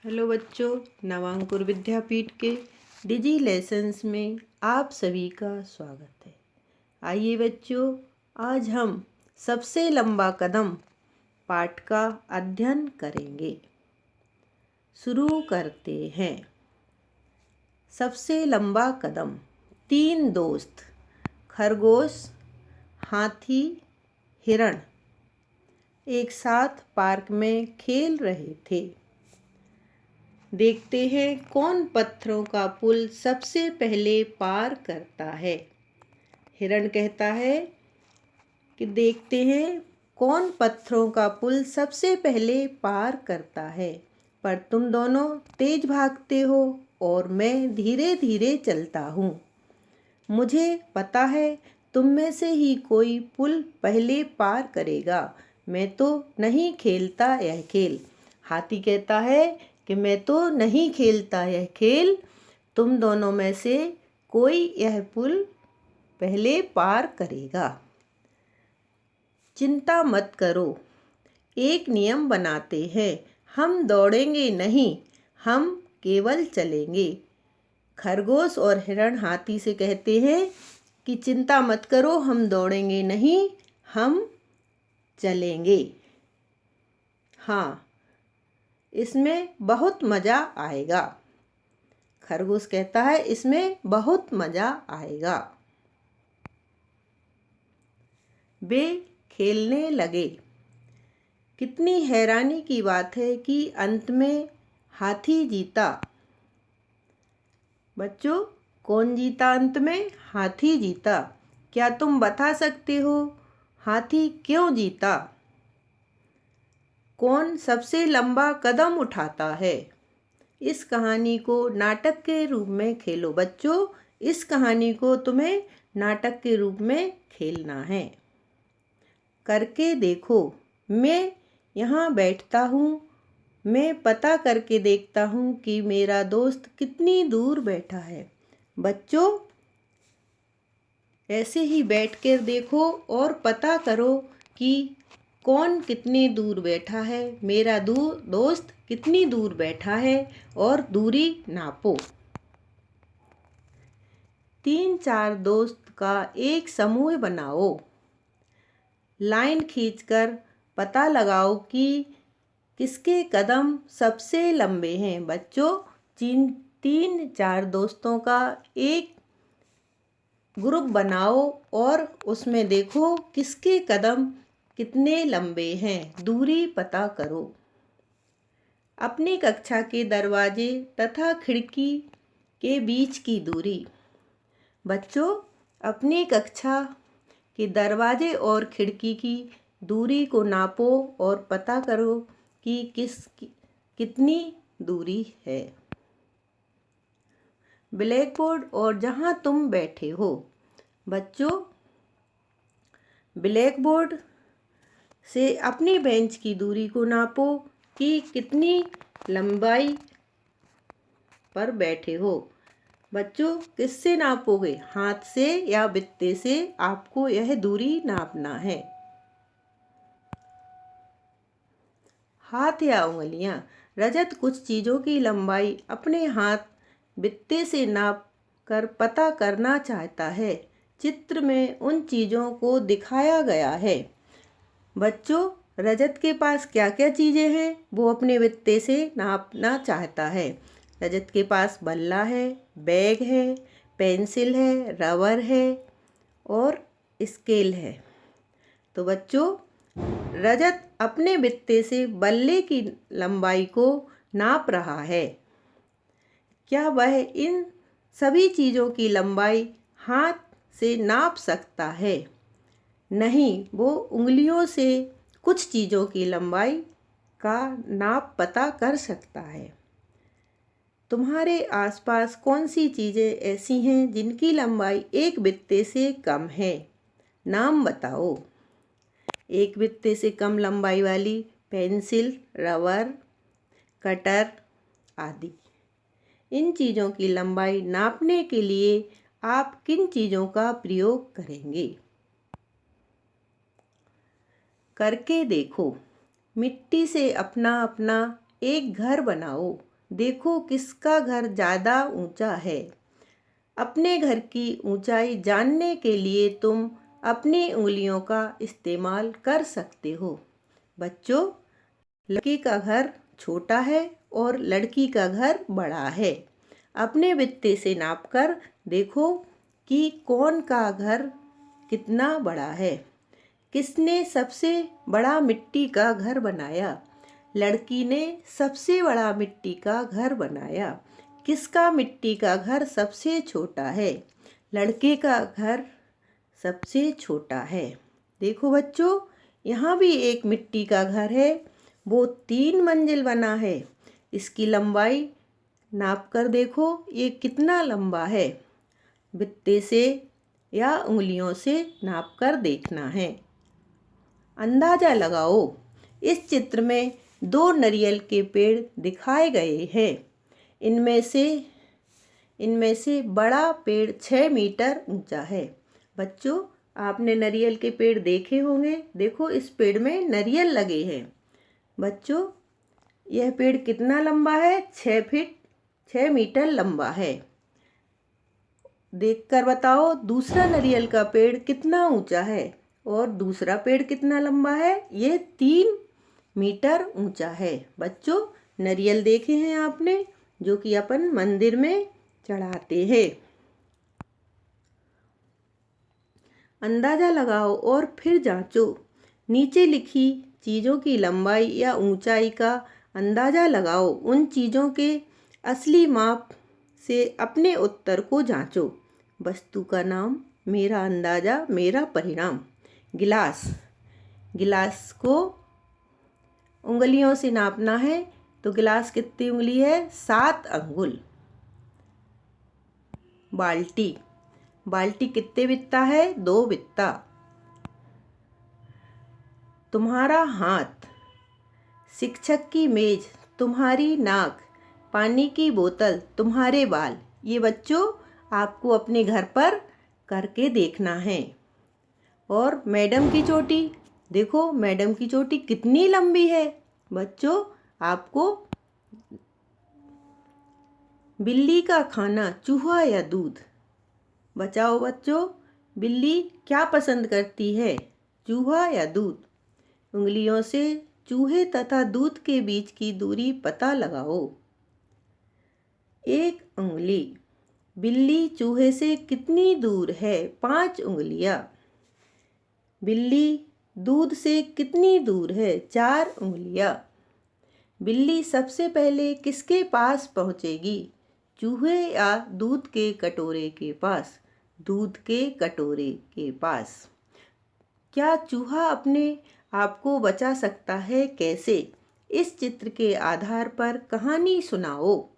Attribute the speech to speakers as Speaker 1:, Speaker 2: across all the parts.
Speaker 1: Hello बच्चों, नवांकुर विद्यापीठ के डिजी lessons में आप सभी का स्वागत है। आइए बच्चों, आज हम सबसे लंबा कदम पाठ का अध्ययन करेंगे। शुरू करते हैं। सबसे लंबा कदम। 3 दोस्त खरगोश, हाथी, हिरण एक साथ पार्क में खेल रहे थे। देखते हैं कौन पत्थरों का पुल सबसे पहले पार करता है। हिरण कहता है कि देखते हैं कौन पत्थरों का पुल सबसे पहले पार करता है, पर तुम दोनों तेज भागते हो और मैं धीरे धीरे चलता हूँ। मुझे पता है तुम में से ही कोई पुल पहले पार करेगा। मैं तो नहीं खेलता यह खेल। हाथी कहता है कि मैं तो नहीं खेलता यह खेल। तुम दोनों में से कोई यह पुल पहले पार करेगा। चिंता मत करो, एक नियम बनाते हैं। हम दौड़ेंगे नहीं, हम केवल चलेंगे। खरगोश और हिरण हाथी से कहते हैं कि चिंता मत करो, हम दौड़ेंगे नहीं, हम चलेंगे। हाँ, इसमें बहुत मज़ा आएगा। खरगोश कहता है इसमें बहुत मज़ा आएगा। वे खेलने लगे। कितनी हैरानी की बात है कि अंत में हाथी जीता। बच्चों, कौन जीता अंत में? हाथी जीता। क्या तुम बता सकते हो हाथी क्यों जीता? कौन सबसे लंबा कदम उठाता है? इस कहानी को नाटक के रूप में खेलो बच्चों। इस कहानी को तुम्हें नाटक के रूप में खेलना है। करके देखो। मैं यहाँ बैठता हूँ, मैं पता करके देखता हूँ कि मेरा दोस्त कितनी दूर बैठा है। बच्चों, ऐसे ही बैठ कर देखो और पता करो कि कौन कितनी दूर बैठा है, मेरा दोस्त कितनी दूर बैठा है, और दूरी नापो। 3-4 दोस्त का एक समूह बनाओ। लाइन खींचकर पता लगाओ कि किसके कदम सबसे लंबे हैं। बच्चों, 3-4 दोस्तों का एक ग्रुप बनाओ और उसमें देखो किसके कदम कितने लंबे हैं, दूरी पता करो। अपनी कक्षा के दरवाजे तथा खिड़की के बीच की दूरी। बच्चों, अपनी कक्षा के दरवाजे और खिड़की की दूरी को नापो और पता करो कि कितनी दूरी है। ब्लैक बोर्ड और जहाँ तुम बैठे हो। बच्चों, ब्लैक बोर्ड से अपनी बेंच की दूरी को नापो कि कितनी लंबाई पर बैठे हो। बच्चों, किससे नापोगे? हाथ से या बित्ते से? आपको यह दूरी नापना है। हाथ या उंगलियां। रजत कुछ चीज़ों की लंबाई अपने हाथ बित्ते से नाप कर पता करना चाहता है। चित्र में उन चीज़ों को दिखाया गया है। बच्चों, रजत के पास क्या क्या चीज़ें हैं वो अपने बित्ते से नापना चाहता है। रजत के पास बल्ला है, बैग है, पेंसिल है, रबर है और स्केल है। तो बच्चों, रजत अपने बित्ते से बल्ले की लंबाई को नाप रहा है। क्या वह इन सभी चीज़ों की लंबाई हाथ से नाप सकता है? नहीं, वो उंगलियों से कुछ चीज़ों की लंबाई का नाप पता कर सकता है। तुम्हारे आसपास कौन सी चीज़ें ऐसी हैं जिनकी लंबाई एक बित्ते से कम है? नाम बताओ। एक बित्ते से कम लंबाई वाली पेंसिल, रबर, कटर आदि। इन चीज़ों की लंबाई नापने के लिए आप किन चीज़ों का प्रयोग करेंगे? करके देखो। मिट्टी से अपना अपना एक घर बनाओ। देखो किसका घर ज़्यादा ऊंचा है। अपने घर की ऊंचाई जानने के लिए तुम अपनी उंगलियों का इस्तेमाल कर सकते हो। बच्चों, लड़के का घर छोटा है और लड़की का घर बड़ा है। अपने बित्ते से नापकर देखो कि कौन का घर कितना बड़ा है। किसने सबसे बड़ा मिट्टी का घर बनाया? लड़की ने सबसे बड़ा मिट्टी का घर बनाया। किसका मिट्टी का घर सबसे छोटा है? लड़के का घर सबसे छोटा है। देखो बच्चों, यहाँ भी एक मिट्टी का घर है। वो 3 मंजिल बना है। इसकी लंबाई नाप कर देखो ये कितना लंबा है। बित्ते से या उंगलियों से नाप कर देखना है। अंदाजा लगाओ। इस चित्र में 2 नारियल के पेड़ दिखाए गए हैं। इनमें से बड़ा पेड़ 6 मीटर ऊंचा है। बच्चों, आपने नारियल के पेड़ देखे होंगे। देखो इस पेड़ में नारियल लगे हैं। बच्चों, यह पेड़ कितना लंबा है? 6 मीटर लंबा है। देखकर बताओ दूसरा नारियल का पेड़ कितना ऊंचा है और दूसरा पेड़ कितना लंबा है? ये 3 मीटर ऊंचा है। बच्चों, नारियल देखे हैं आपने, जो कि अपन मंदिर में चढ़ाते हैं। अंदाजा लगाओ और फिर जांचो। नीचे लिखी चीज़ों की लंबाई या ऊंचाई का अंदाजा लगाओ। उन चीज़ों के असली माप से अपने उत्तर को जांचो। वस्तु का नाम, मेरा अंदाजा, मेरा परिणाम। गिलास। गिलास को उंगलियों से नापना है तो गिलास कितनी उंगली है? 7 अंगुल। बाल्टी। बाल्टी कितने बित्ता है? 2 बित्ता। तुम्हारा हाथ। शिक्षक की मेज, तुम्हारी नाक। पानी की बोतल, तुम्हारे बाल। ये बच्चों आपको अपने घर पर करके देखना है। और मैडम की चोटी, देखो मैडम की चोटी कितनी लंबी है। बच्चों, आपको बिल्ली का खाना, चूहा या दूध? बचाओ बच्चों, बिल्ली क्या पसंद करती है? चूहा या दूध? उंगलियों से चूहे तथा दूध के बीच की दूरी पता लगाओ। 1 उंगली। बिल्ली चूहे से कितनी दूर है? 5 उंगलियां। बिल्ली दूध से कितनी दूर है? 4 उंगलियां। बिल्ली सबसे पहले किसके पास पहुंचेगी? चूहे या दूध के कटोरे के पास? दूध के कटोरे के पास। क्या चूहा अपने आप को बचा सकता है? कैसे? इस चित्र के आधार पर कहानी सुनाओ।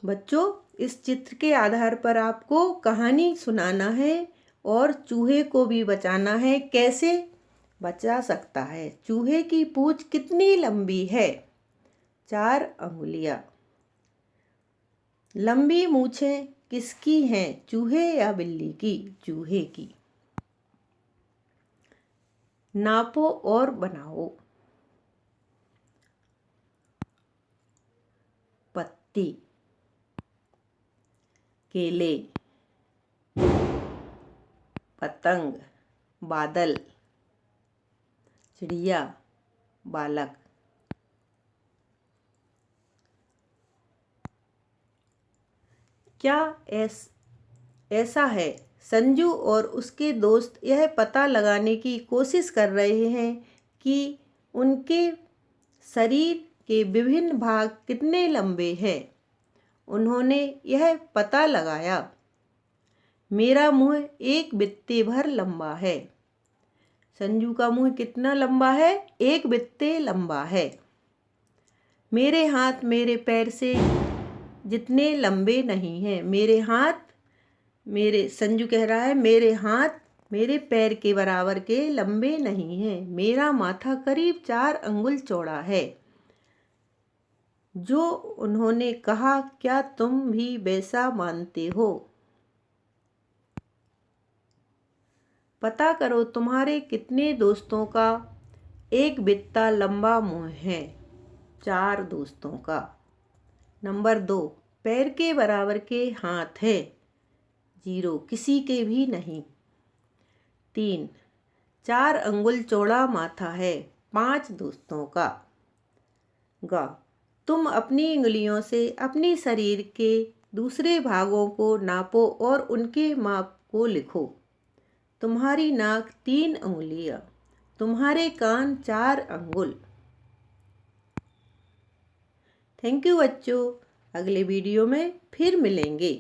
Speaker 1: बच्चों, इस चित्र के आधार पर आपको कहानी सुनाना है और चूहे को भी बचाना है। कैसे बचा सकता है? चूहे की पूंछ कितनी लंबी है? 4 अंगुलियां। लंबी मूछें किसकी हैं? चूहे या बिल्ली की? चूहे की। नापो और बनाओ। पत्ती। केले। पतंग। बादल। चिड़िया। बालक। क्या ऐसा है? संजू और उसके दोस्त यह पता लगाने की कोशिश कर रहे हैं कि उनके शरीर के विभिन्न भाग कितने लंबे हैं। उन्होंने यह पता लगाया। मेरा मुंह 1 बित्ते भर लंबा है। संजू का मुंह कितना लंबा है? 1 बित्ते लंबा है। मेरे हाथ मेरे पैर से जितने लंबे नहीं हैं। संजू कह रहा है मेरे हाथ मेरे पैर के बराबर के लंबे नहीं हैं। मेरा माथा करीब 4 अंगुल चौड़ा है। जो उन्होंने कहा, क्या तुम भी वैसा मानते हो? पता करो तुम्हारे कितने दोस्तों का 1 बित्ता लंबा मुंह है। 4 दोस्तों का। नंबर 2, पैर के बराबर के हाथ है, 0 किसी के भी नहीं। 3, 4 अंगुल चौड़ा माथा है, 5 दोस्तों का। ग, तुम अपनी उंगलियों से अपने शरीर के दूसरे भागों को नापो और उनके माप को लिखो। तुम्हारी नाक 3 उंगलियां, तुम्हारे कान 4 अंगुल। थैंक यू बच्चों, अगले वीडियो में फिर मिलेंगे।